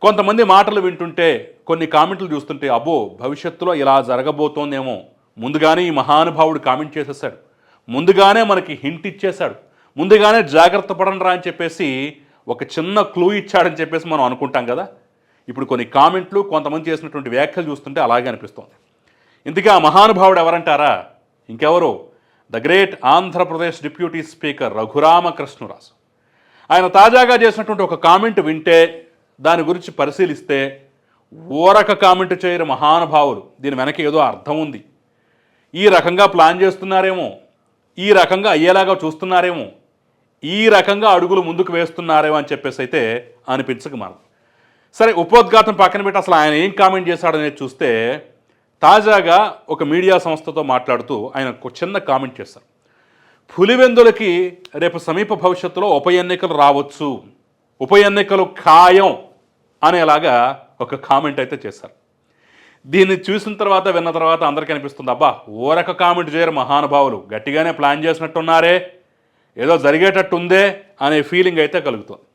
కొంతమంది మాటలు వింటుంటే, కొన్ని కామెంట్లు చూస్తుంటే అబ్బో భవిష్యత్తులో ఇలా జరగబోతోందేమో, ముందుగానే ఈ మహానుభావుడు కామెంట్ చేసేసాడు, ముందుగానే మనకి హింట్ ఇచ్చేశాడు, ముందుగానే జాగ్రత్త పడండిరా అని చెప్పేసి ఒక చిన్న క్లూ ఇచ్చాడని చెప్పేసి మనం అనుకుంటాం కదా. ఇప్పుడు కొన్ని కామెంట్లు, కొంతమంది చేసినటువంటి వ్యాఖ్యలు చూస్తుంటే అలాగే అనిపిస్తుంది. ఇంతకీ ఆ మహానుభావుడు ఎవరంటారా? ఇంకెవరు, the great Andhra Pradesh deputy speaker Raghu Rama Krishna Raju. ఆయన తాజాగా చేసినటువంటి ఒక కామెంట్ వింటే, దాని గురించి పరిశీలిస్తే ఊరక కామెంట్ చేయరు మహానుభావులు. దీని వెనక ఏదో అర్థం ఉంది, ఈ రకంగా ప్లాన్ చేస్తున్నారేమో, ఈ రకంగా అయ్యేలాగా చూస్తున్నారేమో, ఈ రకంగా అడుగులు ముందుకు వేస్తున్నారేమో అని చెప్పేసి అయితే అనిపించక మనం. సరే, ఉపోద్ఘాతం పక్కన పెట్టి అసలు ఆయన ఏం కామెంట్ చేశాడనేది చూస్తే, తాజాగా ఒక మీడియా సంస్థతో మాట్లాడుతూ ఆయన ఒక చిన్న కామెంట్ చేశారు. పులివెందులకి రేపు సమీప భవిష్యత్తులో ఉప ఎన్నికలు రావచ్చు, ఉప ఎన్నికలు ఖాయం అనేలాగా ఒక కామెంట్ అయితే చేశారు. దీన్ని చూసిన తర్వాత, విన్న తర్వాత అందరికీ అనిపిస్తుంది, అబ్బా ఊరక కామెంట్ చేయరు మహానుభావులు, గట్టిగానే ప్లాన్ చేసినట్టున్నారే, ఏదో జరిగేటట్టుందే అనే ఫీలింగ్ అయితే కలుగుతుంది.